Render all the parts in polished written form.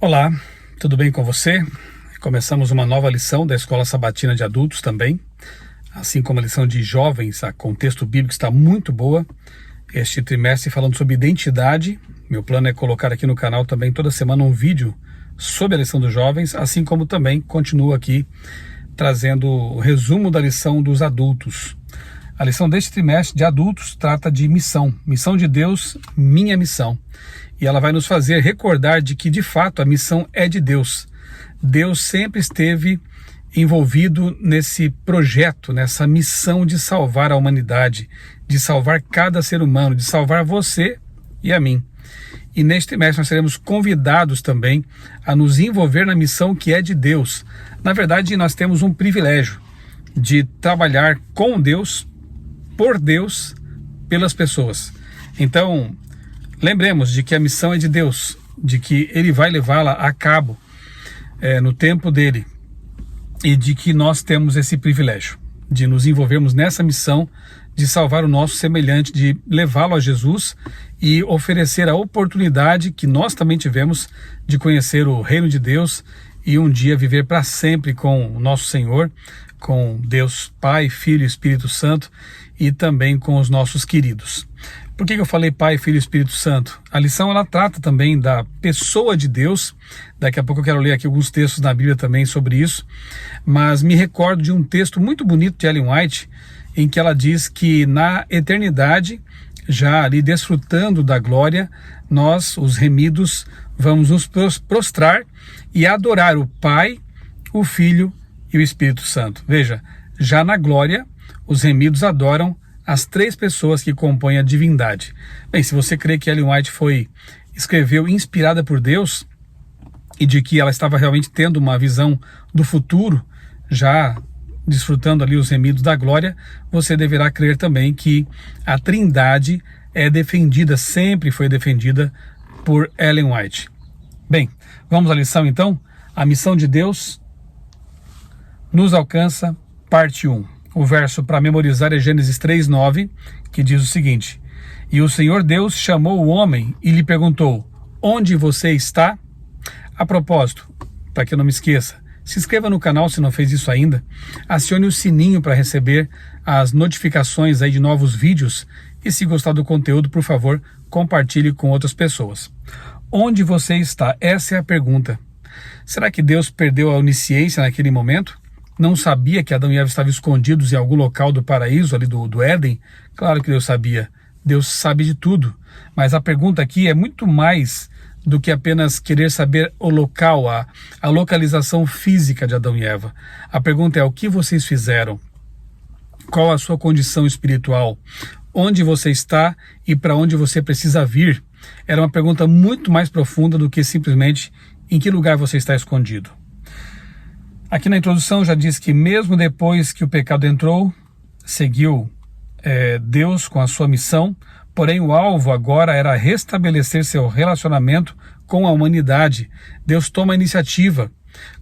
Olá, tudo bem com você? Começamos uma nova lição da Escola Sabatina de Adultos também, assim como a lição de jovens. A contexto bíblico está muito boa. Este trimestre falando sobre identidade. Meu plano é colocar aqui no canal também toda semana um vídeo sobre a lição dos jovens, assim como também continuo aqui trazendo o resumo da lição dos adultos. A lição deste trimestre de adultos trata de missão de Deus, minha missão. E ela vai nos fazer recordar de que, de fato, a missão é de Deus. Deus sempre esteve envolvido nesse projeto, nessa missão de salvar a humanidade, de salvar cada ser humano, de salvar você e a mim. E neste trimestre nós seremos convidados também a nos envolver na missão que é de Deus. Na verdade, nós temos um privilégio de trabalhar com Deus, por Deus, pelas pessoas. Então, lembremos de que a missão é de Deus, de que Ele vai levá-la a cabo no tempo dele, e de que nós temos esse privilégio de nos envolvermos nessa missão de salvar o nosso semelhante, de levá-lo a Jesus e oferecer a oportunidade que nós também tivemos de conhecer o reino de Deus e um dia viver para sempre com o nosso Senhor, com Deus Pai, Filho e Espírito Santo, e também com os nossos queridos. Por que eu falei Pai, Filho e Espírito Santo? A lição ela trata também da pessoa de Deus. Daqui a pouco eu quero ler aqui alguns textos na Bíblia também sobre isso, mas me recordo de um texto muito bonito de Ellen White, em que ela diz que na eternidade, já ali desfrutando da glória, nós, os remidos, vamos nos prostrar e adorar o Pai, o Filho e o Espírito Santo. Veja, já na glória, os remidos adoram as três pessoas que compõem a divindade. Bem, se você crê que Ellen White escreveu inspirada por Deus e de que ela estava realmente tendo uma visão do futuro, já desfrutando ali os remidos da glória, você deverá crer também que a Trindade é defendida, sempre foi defendida por Ellen White. Bem, vamos à lição então. A missão de Deus nos alcança, parte 1. O verso para memorizar é Gênesis 3:9, que diz o seguinte: E o Senhor Deus chamou o homem e lhe perguntou: Onde você está? A propósito, para que eu não me esqueça, se inscreva no canal se não fez isso ainda, acione o sininho para receber as notificações aí de novos vídeos e, se gostar do conteúdo, por favor, compartilhe com outras pessoas. Onde você está? Essa é a pergunta. Será que Deus perdeu a onisciência naquele momento? Não sabia que Adão e Eva estavam escondidos em algum local do paraíso, ali do Éden? Claro que Deus sabia. Deus sabe de tudo. Mas a pergunta aqui é muito mais do que apenas querer saber o local, a localização física de Adão e Eva. A pergunta é: o que vocês fizeram? Qual a sua condição espiritual? Onde você está e para onde você precisa vir? Era uma pergunta muito mais profunda do que simplesmente em que lugar você está escondido. Aqui na introdução já diz que mesmo depois que o pecado entrou, seguiu Deus com a sua missão, porém o alvo agora era restabelecer seu relacionamento com a humanidade. Deus toma a iniciativa.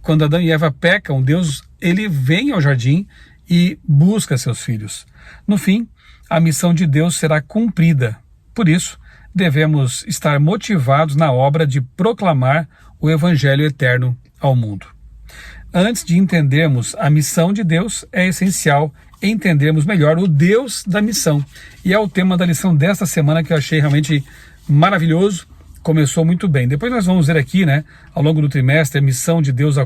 Quando Adão e Eva pecam, Deus ele vem ao jardim e busca seus filhos. No fim, a missão de Deus será cumprida. Por isso, devemos estar motivados na obra de proclamar o Evangelho eterno ao mundo. Antes de entendermos a missão de Deus, é essencial entendermos melhor o Deus da missão. E é o tema da lição desta semana que eu achei realmente maravilhoso. Começou muito bem. Depois nós vamos ver aqui, ao longo do trimestre, a missão de Deus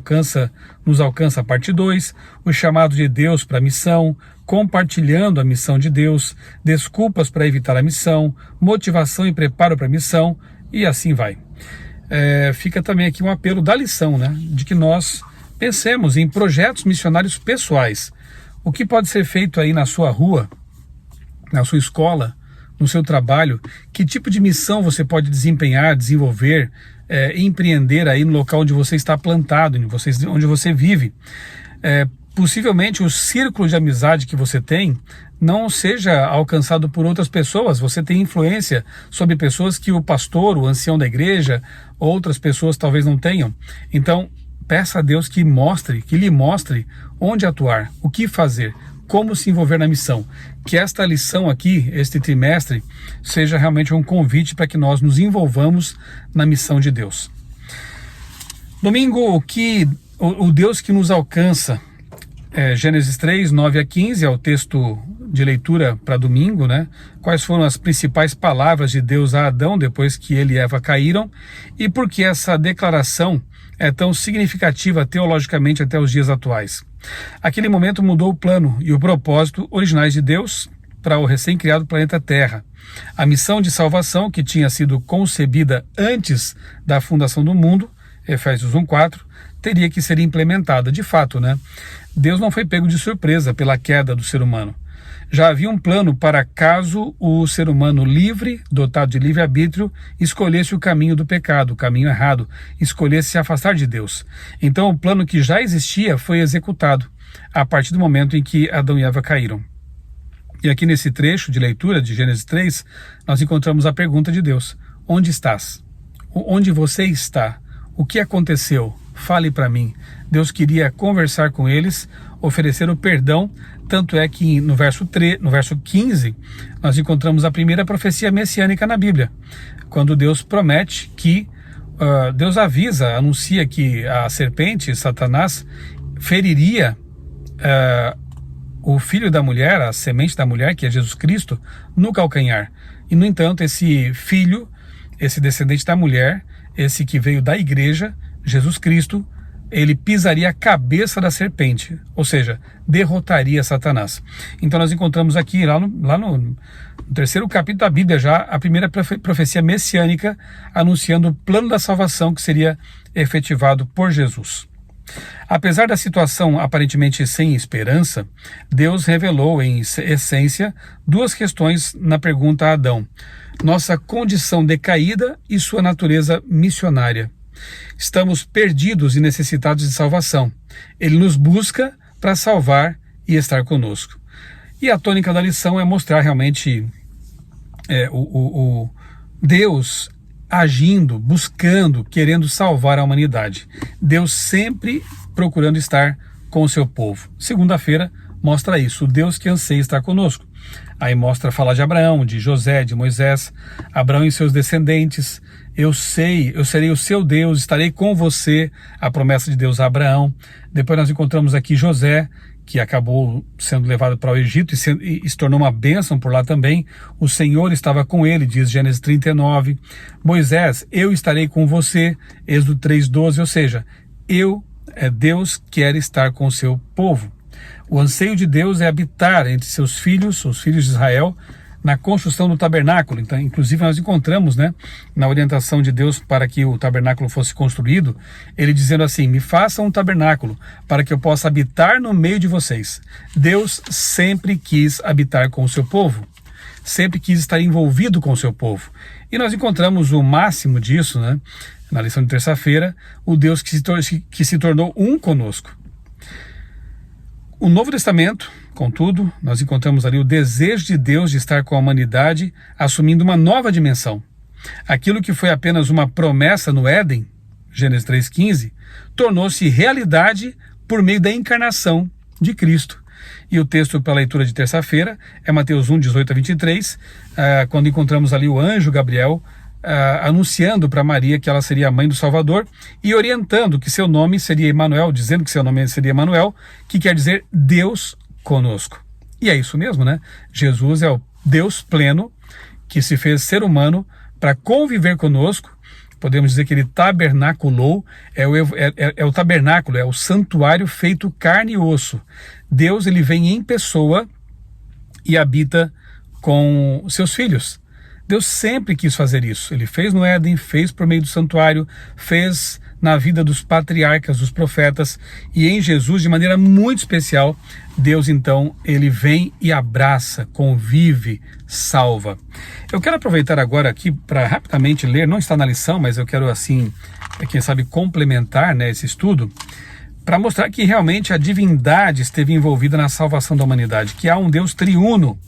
nos alcança a parte 2, o chamado de Deus para a missão, compartilhando a missão de Deus, desculpas para evitar a missão, motivação e preparo para a missão, e assim vai. Fica também aqui um apelo da lição, de que nós pensemos em projetos missionários pessoais. O que pode ser feito aí na sua rua, na sua escola, no seu trabalho? Que tipo de missão você pode desempenhar, desenvolver, empreender aí no local onde você está plantado, onde você vive? Possivelmente o círculo de amizade que você tem não seja alcançado por outras pessoas. Você tem influência sobre pessoas que o pastor, o ancião da igreja, outras pessoas talvez não tenham. Então, peça a Deus que lhe mostre onde atuar, o que fazer, como se envolver na missão. Que esta lição aqui, este trimestre, seja realmente um convite para que nós nos envolvamos na missão de Deus. Domingo, o Deus que nos alcança, Gênesis 3, 9 a 15, é o texto de leitura para domingo, né? Quais foram as principais palavras de Deus a Adão depois que ele e Eva caíram e por que essa declaração é tão significativa teologicamente até os dias atuais. Aquele momento mudou o plano e o propósito originais de Deus para o recém-criado planeta Terra. A missão de salvação, que tinha sido concebida antes da fundação do mundo, Efésios 1:4, teria que ser implementada. De fato, né? Deus não foi pego de surpresa pela queda do ser humano. Já havia um plano para caso o ser humano livre, dotado de livre-arbítrio, escolhesse o caminho do pecado, o caminho errado, escolhesse se afastar de Deus. Então o plano que já existia foi executado a partir do momento em que Adão e Eva caíram. E aqui nesse trecho de leitura de Gênesis 3, nós encontramos a pergunta de Deus: onde estás? Onde você está? O que aconteceu? Fale para mim. Deus queria conversar com eles, oferecer o perdão, tanto é que no verso 15, nós encontramos a primeira profecia messiânica na Bíblia, quando Deus promete que, Deus anuncia que a serpente, Satanás, feriria o filho da mulher, a semente da mulher, que é Jesus Cristo, no calcanhar. E, no entanto, esse filho, esse descendente da mulher, esse que veio da igreja, Jesus Cristo, ele pisaria a cabeça da serpente, ou seja, derrotaria Satanás. Então nós encontramos aqui, lá no terceiro capítulo da Bíblia, já a primeira profecia messiânica anunciando o plano da salvação que seria efetivado por Jesus. Apesar da situação aparentemente sem esperança, Deus revelou em essência duas questões na pergunta a Adão: nossa condição decaída e sua natureza missionária. Estamos perdidos e necessitados de salvação. Ele nos busca para salvar e estar conosco. E a tônica da lição é mostrar realmente o Deus agindo, buscando, querendo salvar a humanidade. Deus sempre procurando estar com o seu povo. Segunda-feira mostra isso, o Deus que anseia estar conosco. Aí fala de Abraão, de José, de Moisés, Abraão e seus descendentes. Eu serei o seu Deus, estarei com você, a promessa de Deus a Abraão. Depois nós encontramos aqui José, que acabou sendo levado para o Egito e se tornou uma bênção por lá também. O Senhor estava com ele, diz Gênesis 39. Moisés, eu estarei com você, Êxodo 3:12, ou seja, Deus quer estar com o seu povo. O anseio de Deus é habitar entre seus filhos, os filhos de Israel, na construção do tabernáculo. Então, inclusive nós encontramos, na orientação de Deus para que o tabernáculo fosse construído, ele dizendo assim: me façam um tabernáculo para que eu possa habitar no meio de vocês. Deus sempre quis habitar com o seu povo, sempre quis estar envolvido com o seu povo. E nós encontramos o máximo disso, na lição de terça-feira, o Deus que se tornou um conosco. O Novo Testamento, contudo, nós encontramos ali o desejo de Deus de estar com a humanidade, assumindo uma nova dimensão. Aquilo que foi apenas uma promessa no Éden, Gênesis 3:15, tornou-se realidade por meio da encarnação de Cristo. E o texto para a leitura de terça-feira é Mateus 1:18 a 23, quando encontramos ali o anjo Gabriel anunciando para Maria que ela seria a mãe do Salvador e orientando que seu nome seria Emanuel, dizendo que seu nome seria Emanuel, que quer dizer Deus conosco. E é isso mesmo, Jesus é o Deus pleno que se fez ser humano para conviver conosco. Podemos dizer que ele tabernaculou, é o tabernáculo, é o santuário feito carne e osso. Deus, ele vem em pessoa e habita com seus filhos. Deus sempre quis fazer isso. Ele fez no Éden, fez por meio do santuário, fez na vida dos patriarcas, dos profetas, e em Jesus, de maneira muito especial, Deus então, ele vem e abraça, convive, salva. Eu quero aproveitar agora aqui para rapidamente ler, não está na lição, mas eu quero assim, quem sabe complementar esse estudo, para mostrar que realmente a divindade esteve envolvida na salvação da humanidade, que há um Deus triuno,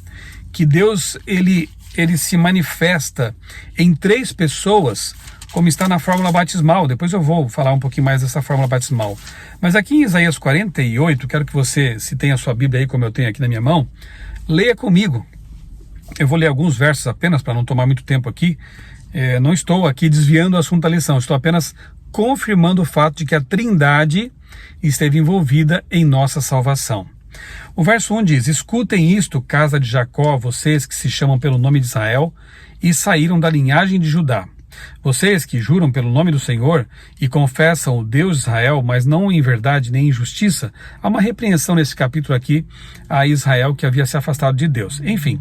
que Deus, ele se manifesta em 3 pessoas, como está na fórmula batismal. Depois eu vou falar um pouquinho mais dessa fórmula batismal. Mas aqui em Isaías 48, quero que você, se tem a sua Bíblia aí, como eu tenho aqui na minha mão, leia comigo. Eu vou ler alguns versos apenas, para não tomar muito tempo aqui. Não estou aqui desviando o assunto da lição, estou apenas confirmando o fato de que a Trindade esteve envolvida em nossa salvação. O verso 1 diz: escutem isto, casa de Jacó, vocês que se chamam pelo nome de Israel e saíram da linhagem de Judá. Vocês que juram pelo nome do Senhor e confessam o Deus de Israel, mas não em verdade nem em justiça. Há uma repreensão nesse capítulo aqui a Israel que havia se afastado de Deus. Enfim,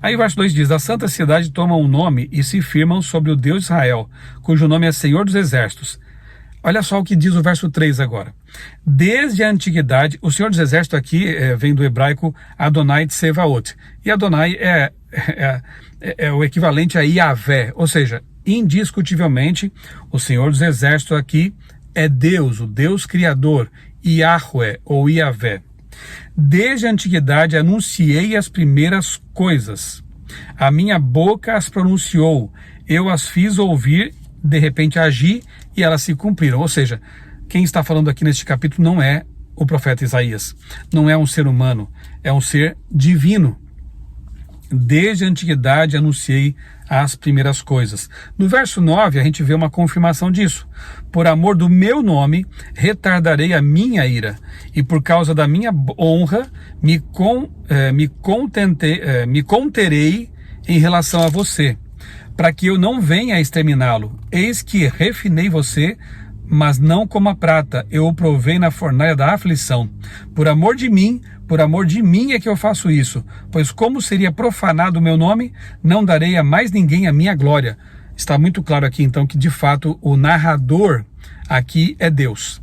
aí o verso 2 diz: da santa cidade tomam um nome e se firmam sobre o Deus de Israel, cujo nome é Senhor dos Exércitos. Olha só o que diz o verso 3 agora. Desde a antiguidade, o Senhor dos Exércitos aqui vem do hebraico Adonai Tsevaot. E Adonai é o equivalente a Yahvé, ou seja, indiscutivelmente, o Senhor dos Exércitos aqui é Deus, o Deus Criador, Yahweh ou Yahvé. Desde a antiguidade anunciei as primeiras coisas. A minha boca as pronunciou, eu as fiz ouvir, de repente agi e elas se cumpriram. Ou seja, quem está falando aqui neste capítulo não é o profeta Isaías, não é um ser humano, é um ser divino. Desde a antiguidade anunciei as primeiras coisas. No verso 9 a gente vê uma confirmação disso. Por amor do meu nome retardarei a minha ira, e por causa da minha honra me conterei em relação a você, para que eu não venha a exterminá-lo. Eis que refinei você, mas não como a prata, eu o provei na fornalha da aflição. Por amor de mim é que eu faço isso, pois como seria profanado o meu nome, não darei a mais ninguém a minha glória. Está muito claro aqui então que de fato o narrador aqui é Deus.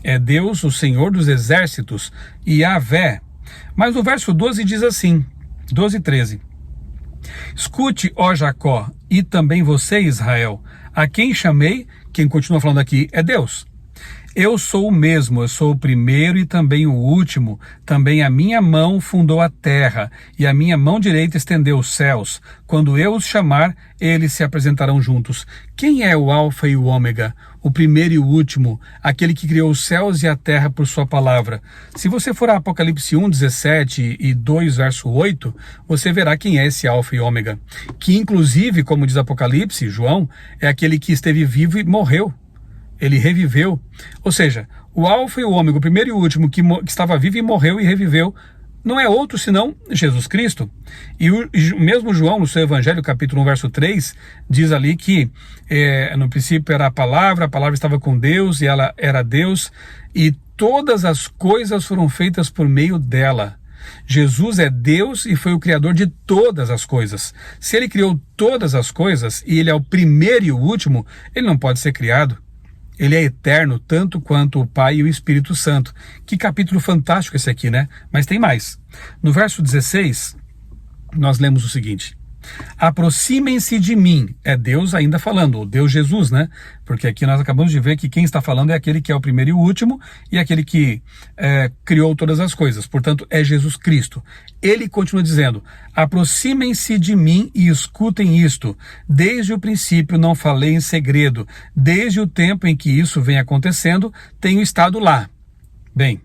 É Deus, o Senhor dos Exércitos, Yahvé. Mas o verso 12 diz assim, 12 e 13. Escute, ó Jacó, e também você, Israel, a quem chamei, quem continua falando aqui é Deus. Eu sou o mesmo, eu sou o primeiro e também o último. Também a minha mão fundou a terra, e a minha mão direita estendeu os céus. Quando eu os chamar, eles se apresentarão juntos. Quem é o Alfa e o Ômega, o primeiro e o último, aquele que criou os céus e a terra por sua palavra? Se você for a Apocalipse 1, 17 e 2, verso 8, você verá quem é esse Alfa e Ômega, que inclusive, como diz Apocalipse, João, é aquele que esteve vivo e morreu. Ele reviveu, ou seja, o Alfa e o Ômega, o primeiro e o último que estava vivo e morreu e reviveu, não é outro senão Jesus Cristo. E o mesmo João, no seu Evangelho, capítulo 1, verso 3, diz ali que no princípio era a palavra estava com Deus e ela era Deus, e todas as coisas foram feitas por meio dela. Jesus é Deus e foi o criador de todas as coisas. Se ele criou todas as coisas e ele é o primeiro e o último, ele não pode ser criado. Ele é eterno, tanto quanto o Pai e o Espírito Santo. Que capítulo fantástico esse aqui, né? Mas tem mais. No verso 16, nós lemos o seguinte: aproximem-se de mim. É Deus ainda falando, o Deus Jesus, né? Porque aqui nós acabamos de ver que quem está falando é aquele que é o primeiro e o último, e aquele que criou todas as coisas. Portanto, é Jesus Cristo. Ele continua dizendo: aproximem-se de mim e escutem isto. Desde o princípio não falei em segredo. Desde o tempo em que isso vem acontecendo, tenho estado lá. Bem,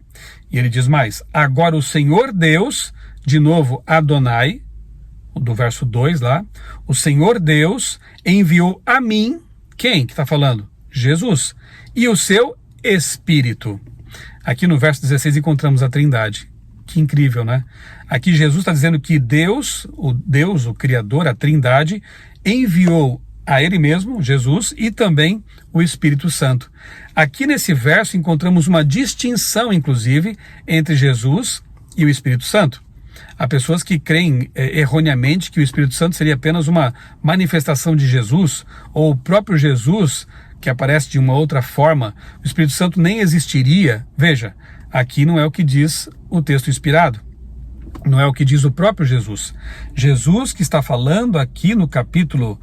e ele diz mais: agora o Senhor Deus, de novo Adonai, do verso 2 lá, o Senhor Deus enviou a mim, quem que está falando? Jesus, e o seu Espírito. Aqui no verso 16 encontramos a Trindade. Que incrível, né? Aqui Jesus está dizendo que Deus, o Criador, a Trindade, enviou a Ele mesmo, Jesus, e também o Espírito Santo. Aqui nesse verso encontramos uma distinção, inclusive, entre Jesus e o Espírito Santo. Há pessoas que creem erroneamente que o Espírito Santo seria apenas uma manifestação de Jesus, ou o próprio Jesus, que aparece de uma outra forma. O Espírito Santo nem existiria. Veja, aqui não é o que diz o texto inspirado. Não é o que diz o próprio Jesus. Jesus, que está falando aqui no capítulo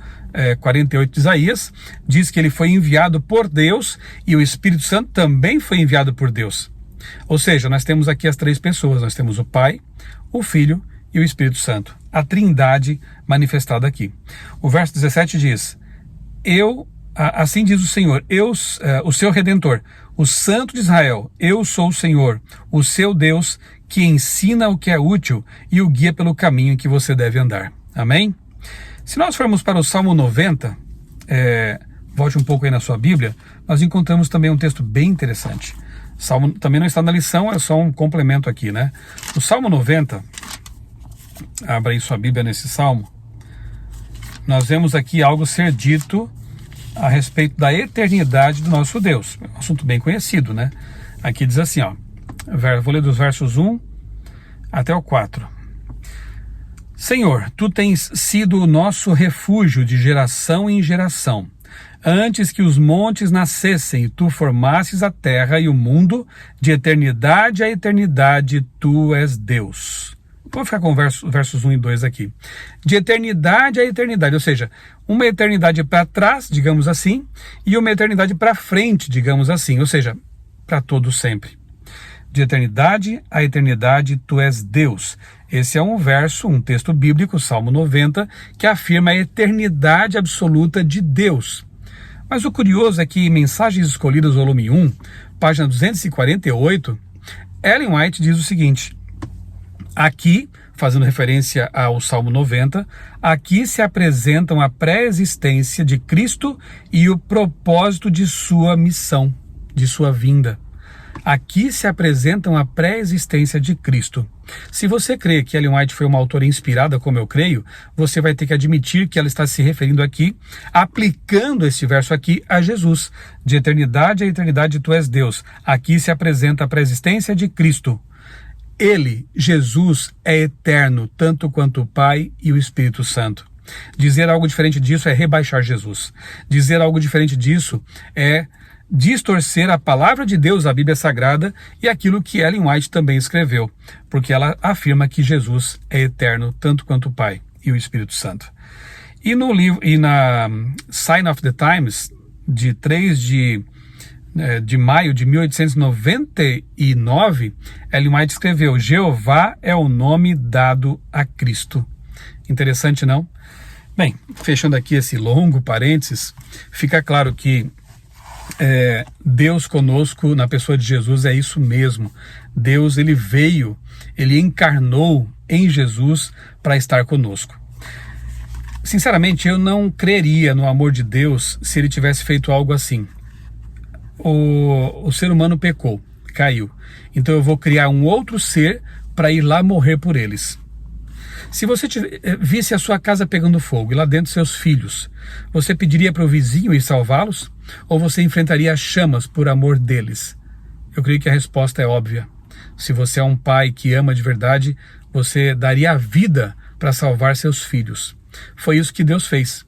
48 de Isaías, diz que ele foi enviado por Deus e o Espírito Santo também foi enviado por Deus. Ou seja, nós temos aqui as três pessoas. Nós temos o Pai, o Filho e o Espírito Santo. A Trindade manifestada aqui. O verso 17 diz: assim diz o Senhor, o seu Redentor, o Santo de Israel, eu sou o Senhor, o seu Deus, que ensina o que é útil e o guia pelo caminho em que você deve andar. Amém? Se nós formos para o Salmo 90, volte um pouco aí na sua Bíblia, nós encontramos também um texto bem interessante. Salmo também não está na lição, é só um complemento aqui, né? O Salmo 90, abra aí sua Bíblia nesse Salmo, nós vemos aqui algo ser dito a respeito da eternidade do nosso Deus. É um assunto bem conhecido, né? Aqui diz assim, ó, vou ler dos versos 1 até o 4. Senhor, Tu tens sido o nosso refúgio de geração em geração. Antes que os montes nascessem, Tu formasses a terra e o mundo, de eternidade a eternidade, Tu és Deus. Vou ficar com versos 1 e 2 aqui. De eternidade a eternidade, ou seja, uma eternidade para trás, digamos assim, e uma eternidade para frente, digamos assim, ou seja, para todo sempre. De eternidade a eternidade, Tu és Deus. Esse é um verso, um texto bíblico, Salmo 90, que afirma a eternidade absoluta de Deus. Mas o curioso é que em Mensagens Escolhidas, volume 1, página 248, Ellen White diz o seguinte: aqui, fazendo referência ao Salmo 90, aqui se apresentam a pré-existência de Cristo e o propósito de sua missão, de sua vinda. Aqui se apresentam a pré-existência de Cristo. Se você crê que Ellen White foi uma autora inspirada, como eu creio, você vai ter que admitir que ela está se referindo aqui, aplicando esse verso aqui a Jesus. De eternidade a eternidade, Tu és Deus. Aqui se apresenta a pré-existência de Cristo. Ele, Jesus, é eterno, tanto quanto o Pai e o Espírito Santo. Dizer algo diferente disso é rebaixar Jesus. Dizer algo diferente disso é distorcer a palavra de Deus, a Bíblia Sagrada, e aquilo que Ellen White também escreveu, porque ela afirma que Jesus é eterno, tanto quanto o Pai e o Espírito Santo. E no livro, e na Sign of the Times, de 3 de maio de 1899, Ellen White escreveu: Jeová é o nome dado a Cristo. Interessante, não? Bem, fechando aqui esse longo parênteses, fica claro que Deus conosco na pessoa de Jesus é isso mesmo. Deus, ele veio, ele encarnou em Jesus para estar conosco. Sinceramente, eu não creria no amor de Deus se ele tivesse feito algo assim. O ser humano pecou, caiu. Então eu vou criar um outro ser para ir lá morrer por eles. Se você visse a sua casa pegando fogo e lá dentro seus filhos, você pediria para o vizinho ir salvá-los? Ou você enfrentaria as chamas por amor deles? Eu creio que a resposta é óbvia. Se você é um pai que ama de verdade, você daria a vida para salvar seus filhos. Foi isso que Deus fez.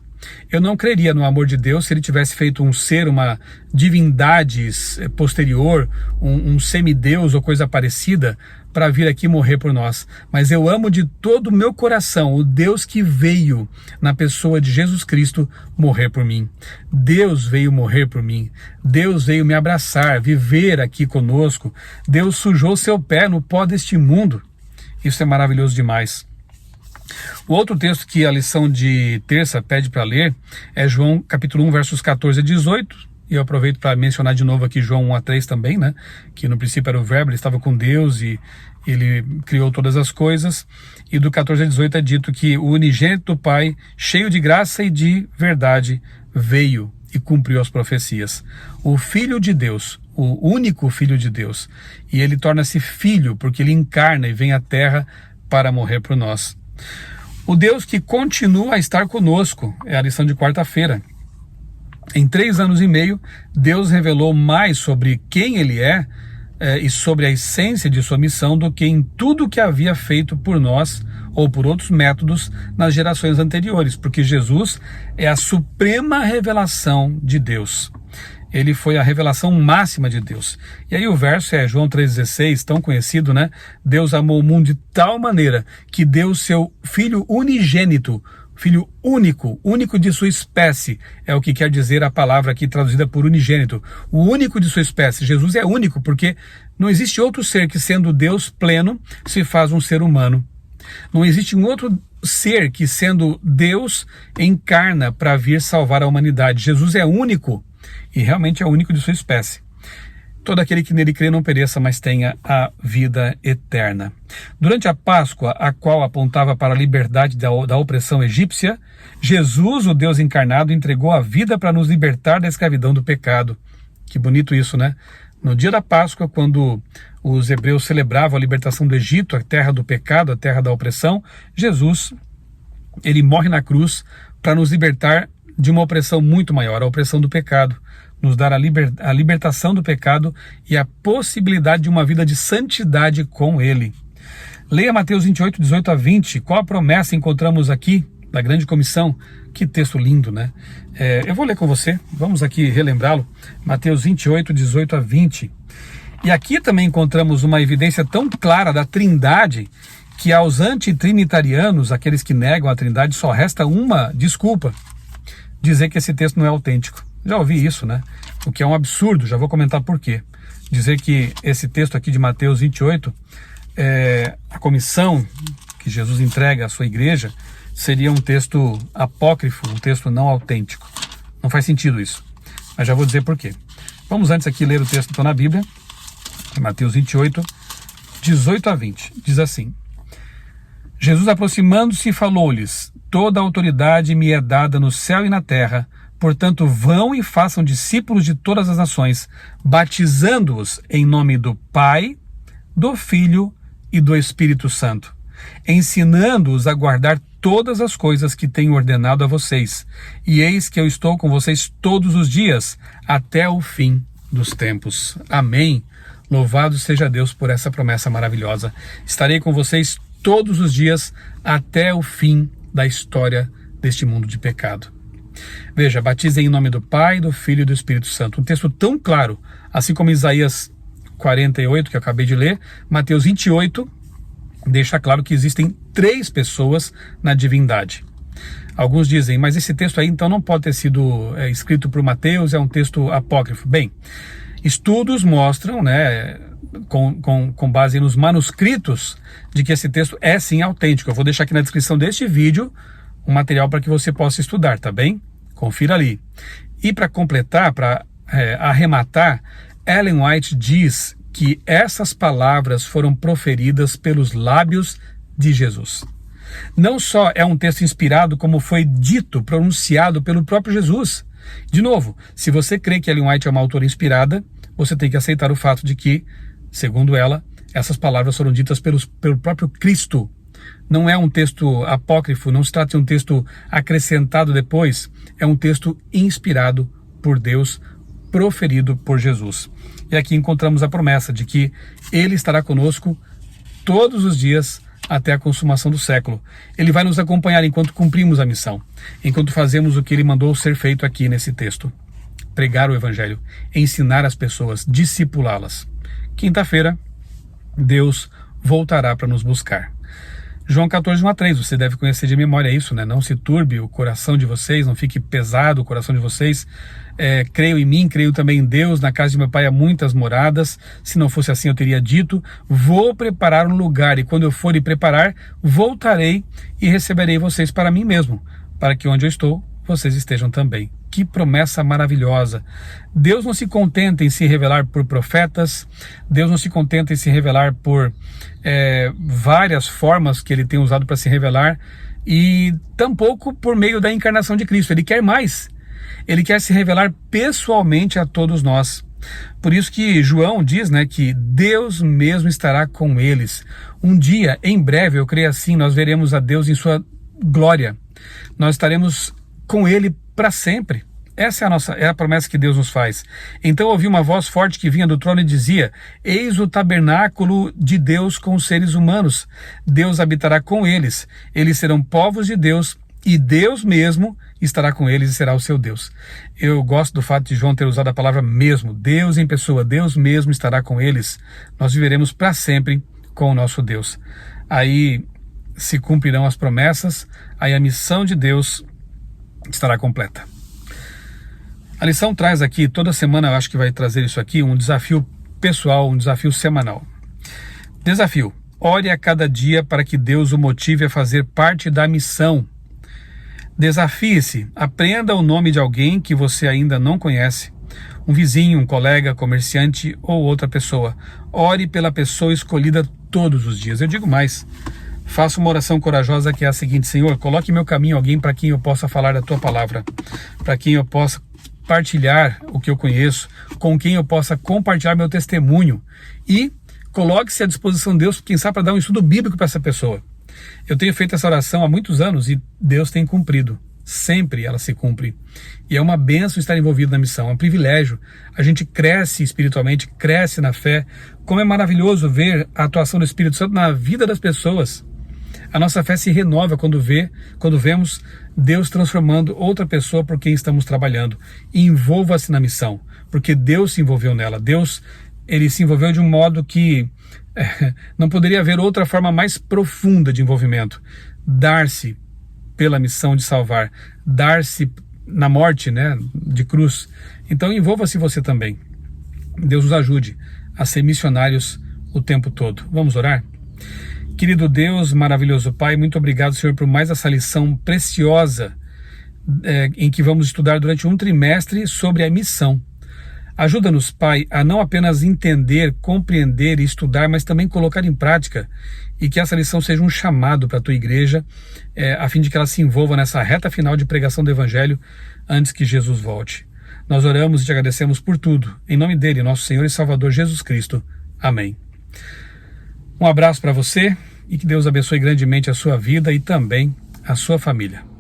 Eu não creria no amor de Deus se ele tivesse feito um ser, uma divindade posterior, um semideus ou coisa parecida, para vir aqui morrer por nós. Mas eu amo de todo o meu coração o Deus que veio na pessoa de Jesus Cristo morrer por mim. Deus veio morrer por mim. Deus veio me abraçar, viver aqui conosco. Deus sujou seu pé no pó deste mundo. Isso é maravilhoso demais. O outro texto que a lição de terça pede para ler é João capítulo 1, versos 14 a 18. E eu aproveito para mencionar de novo aqui João 1 a 3 também, né? Que no princípio era o verbo, ele estava com Deus e ele criou todas as coisas. E do 14 a 18 é dito que o unigênito do Pai, cheio de graça e de verdade, veio e cumpriu as profecias. O Filho de Deus, o único Filho de Deus. E ele torna-se filho porque ele encarna e vem à terra para morrer por nós. O Deus que continua a estar conosco é a lição de quarta-feira. Em 3 anos e meio, Deus revelou mais sobre quem Ele é e sobre a essência de sua missão do que em tudo que havia feito por nós ou por outros métodos nas gerações anteriores, porque Jesus é a suprema revelação de Deus. Ele foi a revelação máxima de Deus. E aí o verso é João 3,16, tão conhecido, né? Deus amou o mundo de tal maneira que deu o seu Filho unigênito, Filho único, único de sua espécie, é o que quer dizer a palavra aqui traduzida por unigênito. O único de sua espécie. Jesus é único porque não existe outro ser que, sendo Deus pleno, se faz um ser humano. Não existe um outro ser que, sendo Deus, encarna para vir salvar a humanidade. Jesus é único. E realmente é o único de sua espécie. todo aquele que nele crê não pereça, mas tenha a vida eterna. Durante a Páscoa, a qual apontava para a liberdade da opressão egípcia, Jesus, o Deus encarnado, entregou a vida para nos libertar da escravidão do pecado. Que bonito isso, né? No dia da Páscoa, quando os hebreus celebravam a libertação do Egito, a terra do pecado, a terra da opressão, Jesus, ele morre na cruz para nos libertar de uma opressão muito maior, a opressão do pecado, nos dar a libertação do pecado e a possibilidade de uma vida de santidade com Ele. Leia Mateus 28, 18 a 20, qual a promessa encontramos aqui da grande comissão? Que texto lindo, né? Eu vou ler com você, vamos aqui relembrá-lo, Mateus 28, 18 a 20. E aqui também encontramos uma evidência tão clara da Trindade, que aos antitrinitarianos, aqueles que negam a Trindade, só resta uma desculpa: dizer que esse texto não é autêntico. Já ouvi isso, né? O que é um absurdo, já vou comentar por quê. Dizer que esse texto aqui de Mateus 28, a comissão que Jesus entrega à sua igreja, seria um texto apócrifo, um texto não autêntico. Não faz sentido isso, mas já vou dizer por quê. Vamos antes aqui ler o texto que está na Bíblia, Mateus 28, 18 a 20. Diz assim: Jesus, aproximando-se, falou-lhes: toda a autoridade me é dada no céu e na terra. Portanto, vão e façam discípulos de todas as nações, batizando-os em nome do Pai, do Filho e do Espírito Santo, ensinando-os a guardar todas as coisas que tenho ordenado a vocês. E eis que eu estou com vocês todos os dias, até o fim dos tempos. Amém. Louvado seja Deus por essa promessa maravilhosa. Estarei com vocês todos os dias, até o fim da história deste mundo de pecado. Veja, batizem em nome do Pai, do Filho e do Espírito Santo. Um texto tão claro, assim como Isaías 48, que eu acabei de ler, Mateus 28, deixa claro que existem 3 pessoas na divindade. Alguns dizem, mas esse texto aí então não pode ter sido escrito por Mateus, é um texto apócrifo. Bem, estudos mostram, né, com base nos manuscritos, de que esse texto é sim autêntico. Eu vou deixar aqui na descrição deste vídeo um material para que você possa estudar, tá bem? Confira ali. E para completar, para arrematar, Ellen White diz que essas palavras foram proferidas pelos lábios de Jesus. Não só é um texto inspirado, como foi dito, pronunciado pelo próprio Jesus. De novo, se você crê que Ellen White é uma autora inspirada, você tem que aceitar o fato de que, segundo ela, essas palavras foram ditas pelo próprio Cristo. Não é um texto apócrifo, não se trata de um texto acrescentado depois, é um texto inspirado por Deus, proferido por Jesus. E aqui encontramos a promessa de que Ele estará conosco todos os dias até a consumação do século. Ele vai nos acompanhar enquanto cumprimos a missão, enquanto fazemos o que Ele mandou ser feito aqui nesse texto: pregar o Evangelho, ensinar as pessoas, discipulá-las. Quinta-feira, Deus voltará para nos buscar. João 14, 1 a 3, você deve conhecer de memória isso, né? Não se turbe o coração de vocês, não fique pesado o coração de vocês. Creio em mim, creio também em Deus. Na casa de meu pai há muitas moradas. Se não fosse assim, eu teria dito: vou preparar um lugar, e quando eu for e preparar, voltarei e receberei vocês para mim mesmo, para que onde eu estou, vocês estejam também. Que promessa maravilhosa! Deus não se contenta em se revelar por profetas, Deus não se contenta em se revelar por várias formas que Ele tem usado para se revelar, e tampouco por meio da encarnação de Cristo. Ele quer mais. Ele quer se revelar pessoalmente a todos nós. Por isso que João diz, né, que Deus mesmo estará com eles. Um dia, em breve, eu creio assim, nós veremos a Deus em sua glória. Nós estaremos com Ele para sempre. Essa é a promessa que Deus nos faz. Então ouvi uma voz forte que vinha do trono e dizia: eis o tabernáculo de Deus com os seres humanos. Deus habitará com eles. Eles serão povos de Deus, e Deus mesmo estará com eles e será o seu Deus. Eu gosto do fato de João ter usado a palavra mesmo. Deus em pessoa, Deus mesmo estará com eles. Nós viveremos para sempre com o nosso Deus. Aí se cumprirão as promessas, aí a missão de Deus estará completa. A lição traz aqui, toda semana eu acho que vai trazer isso aqui, um desafio pessoal, um desafio semanal. Desafio: ore a cada dia para que Deus o motive a fazer parte da missão. Desafie-se, aprenda o nome de alguém que você ainda não conhece. um vizinho, um colega, comerciante ou outra pessoa. Ore pela pessoa escolhida todos os dias. Eu digo mais, faça uma oração corajosa que é a seguinte: Senhor, coloque em meu caminho alguém para quem eu possa falar da Tua palavra, para quem eu possa partilhar o que eu conheço, com quem eu possa compartilhar meu testemunho, e coloque-se à disposição de Deus, quem sabe, para dar um estudo bíblico para essa pessoa. Eu tenho feito essa oração há muitos anos e Deus tem cumprido. Sempre ela se cumpre. E é uma bênção estar envolvido na missão, é um privilégio. A gente cresce espiritualmente, cresce na fé. Como é maravilhoso ver a atuação do Espírito Santo na vida das pessoas. A nossa fé se renova quando vemos Deus transformando outra pessoa por quem estamos trabalhando. E envolva-se na missão, porque Deus se envolveu nela. Deus, ele se envolveu de um modo que não poderia haver outra forma mais profunda de envolvimento. Dar-se pela missão de salvar, dar-se na morte, de cruz. Então envolva-se você também. Deus nos ajude a ser missionários o tempo todo. Vamos orar? Querido Deus, maravilhoso Pai, muito obrigado, Senhor, por mais essa lição preciosa em que vamos estudar durante um trimestre sobre a missão. Ajuda-nos, Pai, a não apenas entender, compreender e estudar, mas também colocar em prática, e que essa lição seja um chamado para a Tua igreja, a fim de que ela se envolva nessa reta final de pregação do Evangelho antes que Jesus volte. Nós oramos e te agradecemos por tudo. Em nome dele, nosso Senhor e Salvador Jesus Cristo. Amém. Um abraço para você e que Deus abençoe grandemente a sua vida e também a sua família.